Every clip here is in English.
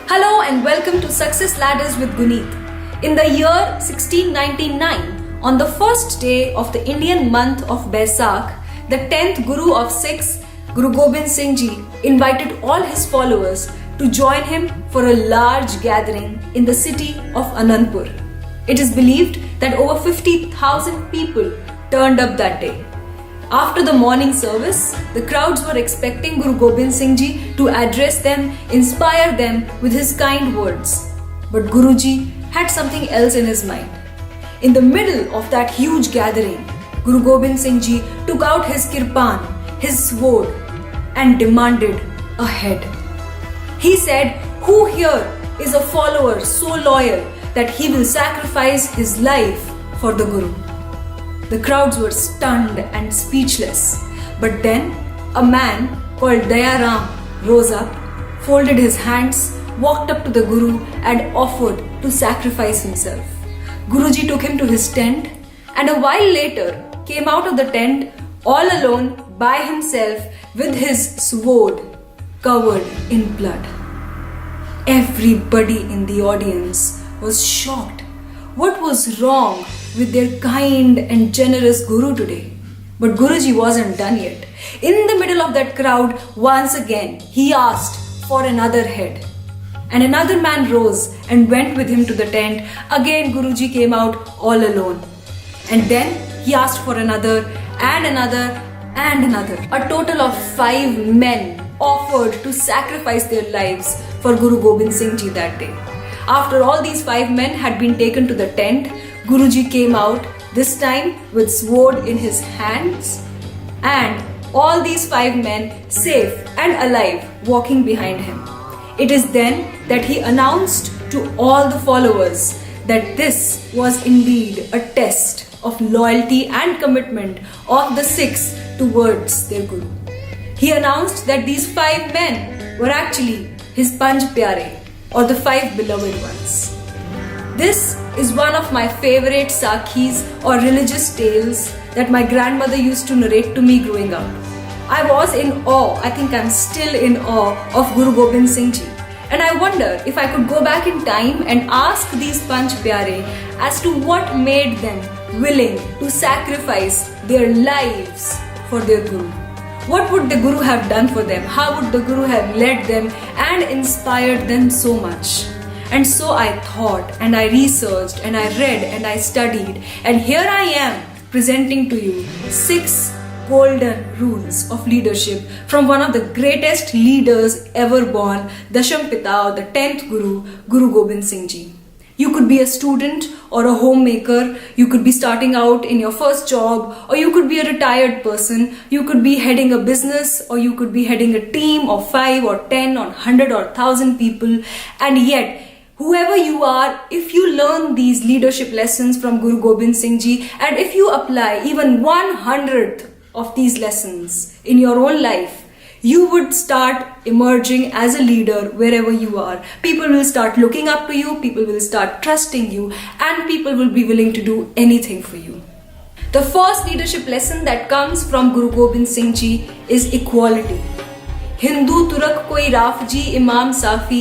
Hello and welcome to Success Ladders with Guneet. In the year 1699, on the first day of the Indian month of Baisakh, the 10th Guru of Sikhs, Guru Gobind Singh Ji, invited all his followers to join him for a large gathering in the city of Anandpur. It is believed that over 50,000 people turned up that day. After the morning service, the crowds were expecting Guru Gobind Singh Ji to address them, inspire them with his kind words. But Guruji had something else in his mind. In the middle of that huge gathering, Guru Gobind Singh Ji took out his kirpan, his sword, and demanded a head. He said, "Who here is a follower so loyal that he will sacrifice his life for the Guru?" The crowds were stunned and speechless. But then a man called Dayaram rose up, folded his hands, walked up to the Guru and offered to sacrifice himself. Guruji took him to his tent and a while later came out of the tent all alone by himself with his sword covered in blood. Everybody in the audience was shocked. What was wrong with their kind and generous Guru today? But Guruji wasn't done yet. In the middle of that crowd, once again, he asked for another head. And another man rose and went with him to the tent. Again, Guruji came out all alone. And then he asked for another and another and another. A total of 5 men offered to sacrifice their lives for Guru Gobind Singh Ji that day. After all these 5 men had been taken to the tent, Guruji came out, this time with sword in his hands, and all these 5 men safe and alive walking behind him. It is then that he announced to all the followers that this was indeed a test of loyalty and commitment of the Sikhs towards their Guru. He announced that these 5 men were actually his Panj Pyare, or the 5 beloved ones. This is one of my favorite sakhis or religious tales that my grandmother used to narrate to me growing up. I was in awe, I think I'm still in awe of Guru Gobind Singh Ji. And I wonder if I could go back in time and ask these Panch Pyare as to what made them willing to sacrifice their lives for their Guru. What would the Guru have done for them? How would the Guru have led them and inspired them so much? And so I thought and I researched and I read and I studied, and here I am presenting to you 6 golden rules of leadership from one of the greatest leaders ever born, Dasham Pita, or the 10th Guru, Guru Gobind Singh Ji. You could be a student or a homemaker, you could be starting out in your first job, or you could be a retired person, you could be heading a business, or you could be heading a team of 5 or 10 or 100 or 1,000 people, and yet whoever you are, if you learn these leadership lessons from Guru Gobind Singh Ji, and if you apply even 1/100th of these lessons in your own life, you would start emerging as a leader wherever you are. People will start looking up to you, people will start trusting you, and people will be willing to do anything for you. The first leadership lesson that comes from Guru Gobind Singh Ji is equality. Hindu तुरक कोई राफजी इमाम साफी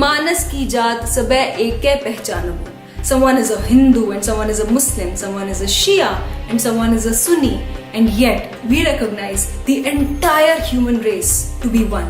मानस की जात सबे एके पहचानबो. Someone is a Hindu and someone is a Muslim, someone is a Shia and someone is a Sunni, and yet we recognize the entire human race to be one.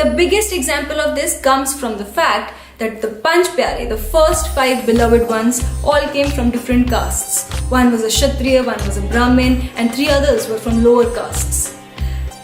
The biggest example of this comes from the fact that the Panch Pyare, the first 5 beloved ones, all came from different castes. One was a Kshatriya, one was a Brahmin, and 3 others were from lower castes.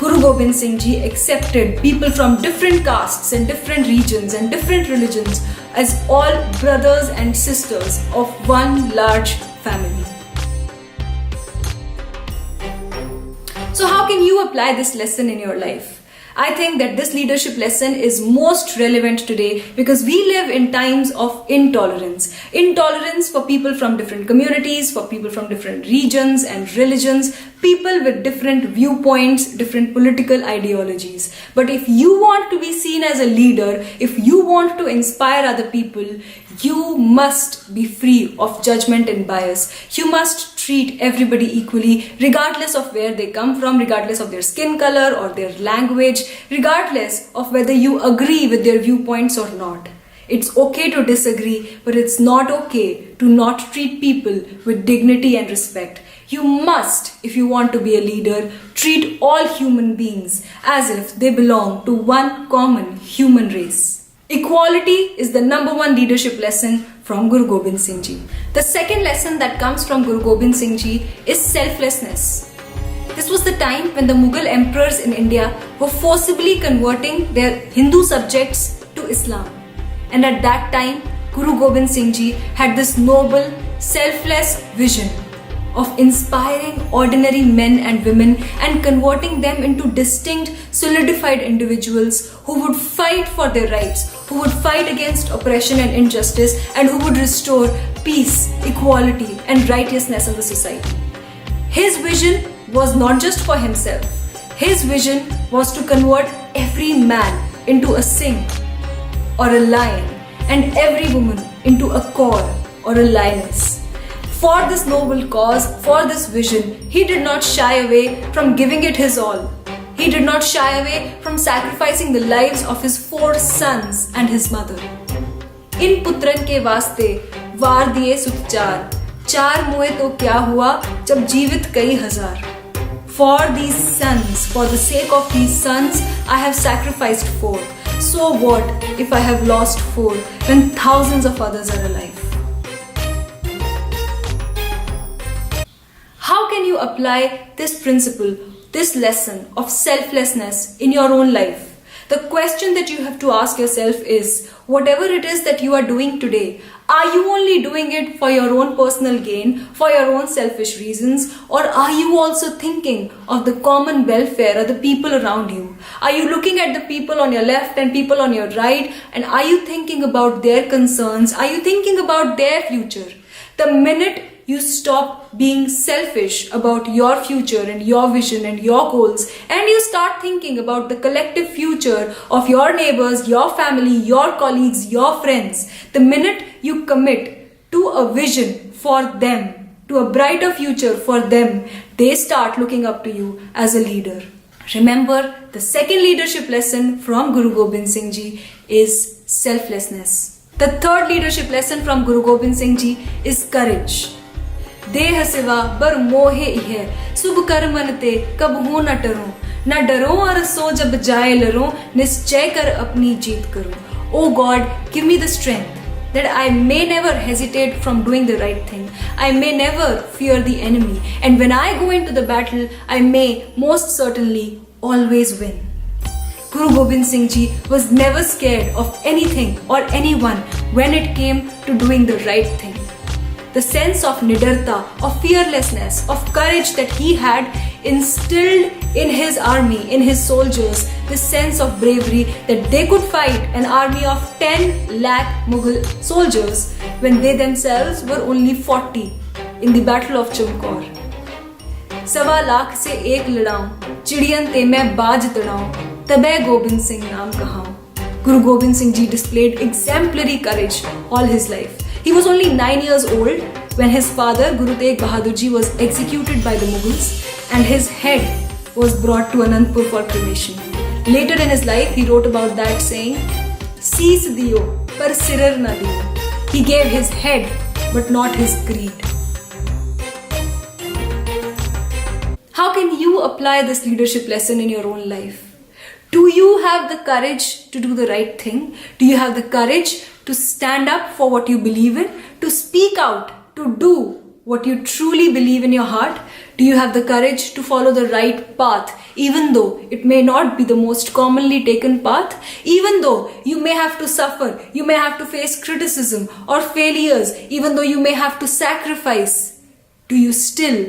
Guru Gobind Singh Ji accepted people from different castes and different regions and different religions as all brothers and sisters of one large family. So how can you apply this lesson in your life? I think that this leadership lesson is most relevant today because we live in times of intolerance. Intolerance for people from different communities, for people from different regions and religions, people with different viewpoints, different political ideologies. But if you want to be seen as a leader, if you want to inspire other people, you must be free of judgment and bias. You must treat everybody equally, regardless of where they come from, regardless of their skin color or their language, regardless of whether you agree with their viewpoints or not. It's okay to disagree, but it's not okay to not treat people with dignity and respect. You must, if you want to be a leader, treat all human beings as if they belong to one common human race. Equality is the number one leadership lesson from Guru Gobind Singh Ji. The second lesson that comes from Guru Gobind Singh Ji is selflessness. This was the time when the Mughal emperors in India were forcibly converting their Hindu subjects to Islam. And at that time, Guru Gobind Singh Ji had this noble, selfless vision of inspiring ordinary men and women and converting them into distinct, solidified individuals who would fight for their rights, who would fight against oppression and injustice, and who would restore peace, equality, and righteousness in the society. His vision was not just for himself. His vision was to convert every man into a Sikh or a lion, and every woman into a Kaur or a lioness. For this noble cause, for this vision, he did not shy away from giving it his all. He did not shy away from sacrificing the lives of his 4 sons and his mother. In putran ke vaste var diye sukh चार मुए तो क्या हुआ जब जीवित कई हजार. For these sons, for the sake of these sons, I have sacrificed 4. So what if I have lost 4 when thousands of others are alive? How can you apply this principle, this lesson of selflessness in your own life? The question that you have to ask yourself is, whatever it is that you are doing today, are you only doing it for your own personal gain, for your own selfish reasons, or are you also thinking of the common welfare of the people around you? Are you looking at the people on your left and people on your right, and are you thinking about their concerns? Are you thinking about their future? The minute you stop being selfish about your future and your vision and your goals, and you start thinking about the collective future of your neighbors, your family, your colleagues, your friends, the minute you commit to a vision for them, to a brighter future for them, they start looking up to you as a leader. Remember, the second leadership lesson from Guru Gobind Singh Ji is selflessness. The third leadership lesson from Guru Gobind Singh Ji is courage. देह सिवा बर मोहे इहे शुभ Karman ते कब हो न डरो न डरो और सो जब जाए लरो निश्चय कर अपनी जीत करो. O God, give me the strength that I may never hesitate from doing the right thing. I may never fear the enemy, and when I go into the battle, I may most certainly always win. Guru Gobind Singh Ji was never scared of anything or anyone when it came to doing the right thing. The sense of nidarta, of fearlessness, of courage that he had instilled in his army, in his soldiers, this sense of bravery that they could fight an army of 10 lakh Mughal soldiers when they themselves were only 40 in the Battle of Chumkaur. 1.25 lakh से एक लड़ाऊं, चिड़ियन ते मैं बाज तड़ाऊं, तबे गोबिंद सिंह नाम कहाऊं. Guru Gobind Singh Ji displayed exemplary courage all his life. He was only 9 years old when his father Guru Tegh Bahadur Ji was executed by the Mughals and his head was brought to Anandpur for cremation. Later in his life, he wrote about that saying, "Sees diyo, par sirar na diyo." He gave his head but not his greed. How can you apply this leadership lesson in your own life? Do you have the courage to do the right thing? Do you have the courage to stand up for what you believe in? To speak out? To do what you truly believe in your heart? Do you have the courage to follow the right path, even though it may not be the most commonly taken path? Even though you may have to suffer, you may have to face criticism or failures, even though you may have to sacrifice, do you still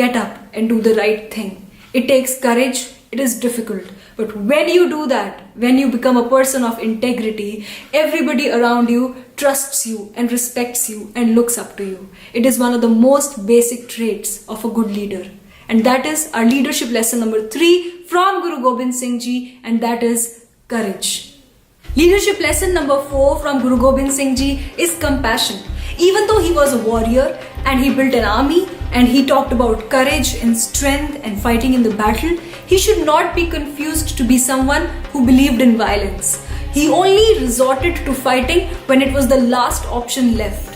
get up and do the right thing? It takes courage. It is difficult. But when you do that, when you become a person of integrity, everybody around you trusts you and respects you and looks up to you. It is one of the most basic traits of a good leader. And that is our leadership lesson number 3 from Guru Gobind Singh Ji, and that is courage. Leadership lesson number 4 from Guru Gobind Singh Ji is compassion. Even though he was a warrior and he built an army and he talked about courage and strength and fighting in the battle, he should not be confused to be someone who believed in violence. He only resorted to fighting when it was the last option left.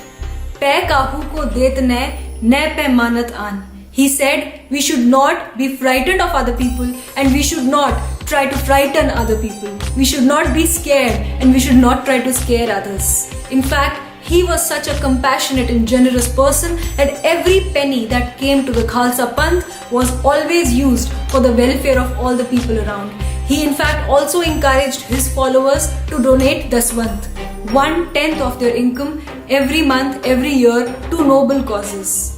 Pe kahu ko det ne pe manat an. He said we should not be frightened of other people and we should not try to frighten other people. We should not be scared and we should not try to scare others. In fact, he was such a compassionate and generous person that every penny that came to the Khalsa Panth was always used for the welfare of all the people around. He in fact also encouraged his followers to donate daswant, 1/10 of their income every month, every year to noble causes.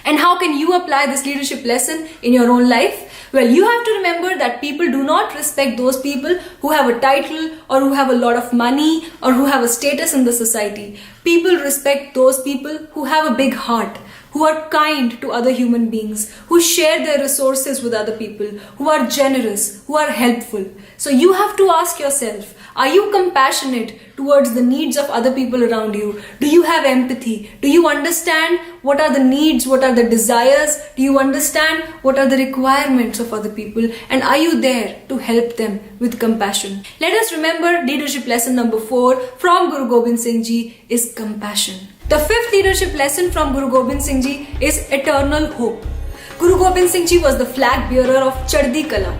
And how can you apply this leadership lesson in your own life? Well, you have to remember that people do not respect those people who have a title or who have a lot of money or who have a status in the society. People respect those people who have a big heart, who are kind to other human beings, who share their resources with other people, who are generous, who are helpful. So you have to ask yourself, are you compassionate towards the needs of other people around you? Do you have empathy? Do you understand what are the needs, what are the desires? Do you understand what are the requirements of other people? And are you there to help them with compassion? Let us remember leadership lesson number 4 from Guru Gobind Singh Ji is compassion. The 5th leadership lesson from Guru Gobind Singh Ji is eternal hope. Guru Gobind Singh Ji was the flag bearer of Chardi Kala,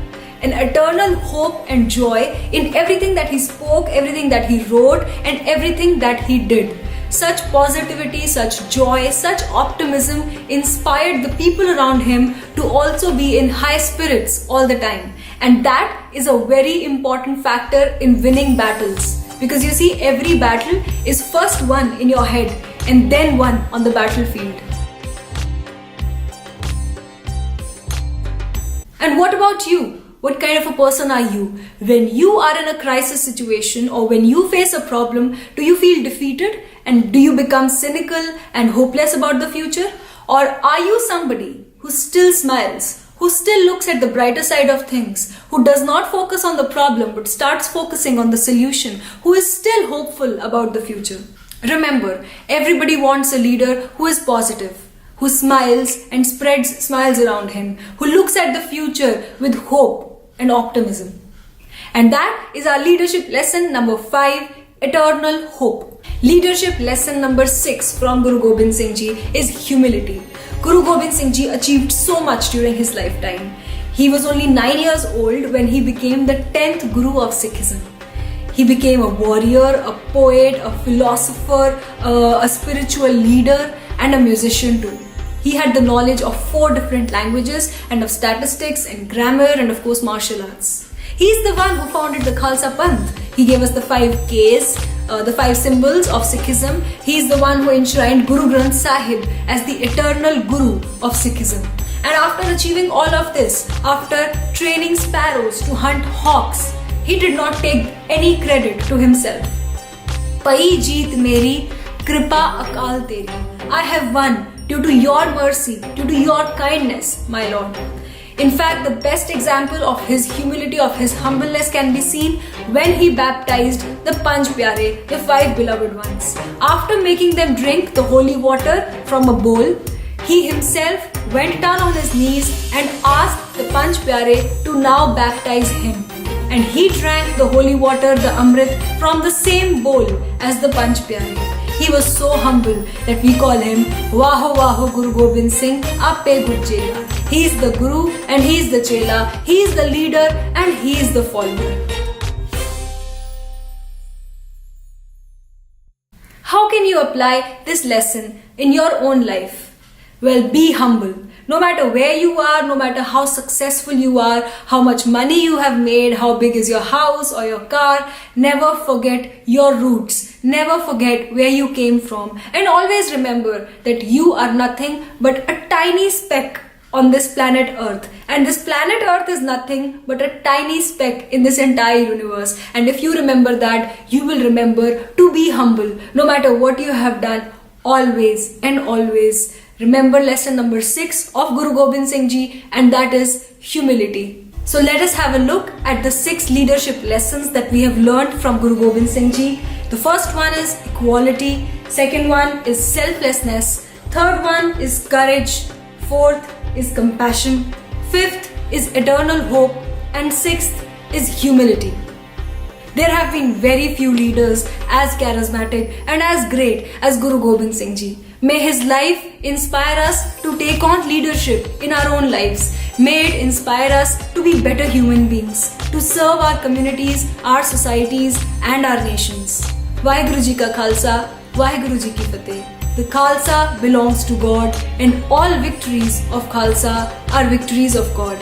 an eternal hope and joy in everything that he spoke, everything that he wrote, and everything that he did. Such positivity, such joy, such optimism inspired the people around him to also be in high spirits all the time. And that is a very important factor in winning battles. Because you see, every battle is first won in your head and then won on the battlefield. And what about you? What kind of a person are you? When you are in a crisis situation or when you face a problem, do you feel defeated and do you become cynical and hopeless about the future? Or are you somebody who still smiles, who still looks at the brighter side of things, who does not focus on the problem but starts focusing on the solution, who is still hopeful about the future? Remember, everybody wants a leader who is positive, who smiles and spreads smiles around him, who looks at the future with hope and optimism. And that is our leadership lesson number 5, eternal hope. Leadership lesson number 6 from Guru Gobind Singh Ji is humility. Guru Gobind Singh Ji achieved so much during his lifetime. He was only 9 years old when he became the 10th Guru of Sikhism. He became a warrior, a poet, a philosopher, a spiritual leader, and a musician too. He had the knowledge of 4 different languages and of statistics and grammar and of course martial arts. He is the one who founded the Khalsa Panth. He gave us the 5 Ks, the 5 symbols of Sikhism. He is the one who enshrined Guru Granth Sahib as the eternal Guru of Sikhism. And after achieving all of this, after training sparrows to hunt hawks, he did not take any credit to himself. Pai jeet meri, kripa akal teri. I have won due to your mercy, due to your kindness, my Lord. In fact, the best example of his humility, of his humbleness can be seen when he baptized the Panch Pyare, the 5 beloved ones. After making them drink the holy water from a bowl, he himself went down on his knees and asked the Panch Pyare to now baptize him. And he drank the holy water, the Amrit, from the same bowl as the Panch Pyare. He was so humble that we call him Waho Waho Guru Gobind Singh Ape Gujjela. He is the Guru and he is the Chela. He is the leader and he is the follower. How can you apply this lesson in your own life? Well, be humble. No matter where you are, no matter how successful you are, how much money you have made, how big is your house or your car, never forget your roots. Never forget where you came from. And always remember that you are nothing but a tiny speck on this planet Earth. And this planet Earth is nothing but a tiny speck in this entire universe. And if you remember that, you will remember to be humble. No matter what you have done, always and always. Remember lesson number 6 of Guru Gobind Singh Ji, and that is humility. So let us have a look at the 6 leadership lessons that we have learned from Guru Gobind Singh Ji. The first one is equality, Second one is selflessness. Third one is courage. Fourth is compassion. Fifth is eternal hope. And sixth is humility. There have been very few leaders as charismatic and as great as Guru Gobind Singh Ji. May his life inspire us to take on leadership in our own lives. May it inspire us to be better human beings, to serve our communities, our societies and our nations. Vaheguru Ji ka Khalsa, Vaheguru Ji ki Fateh. The Khalsa belongs to God and all victories of Khalsa are victories of God.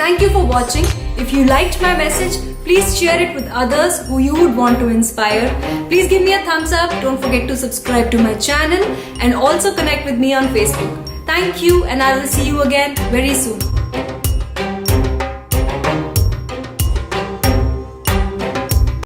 Thank you for watching. If you liked my message, please share it with others who you would want to inspire. Please give me a thumbs up. Don't forget to subscribe to my channel and also connect with me on Facebook. Thank you and I will see you again very soon.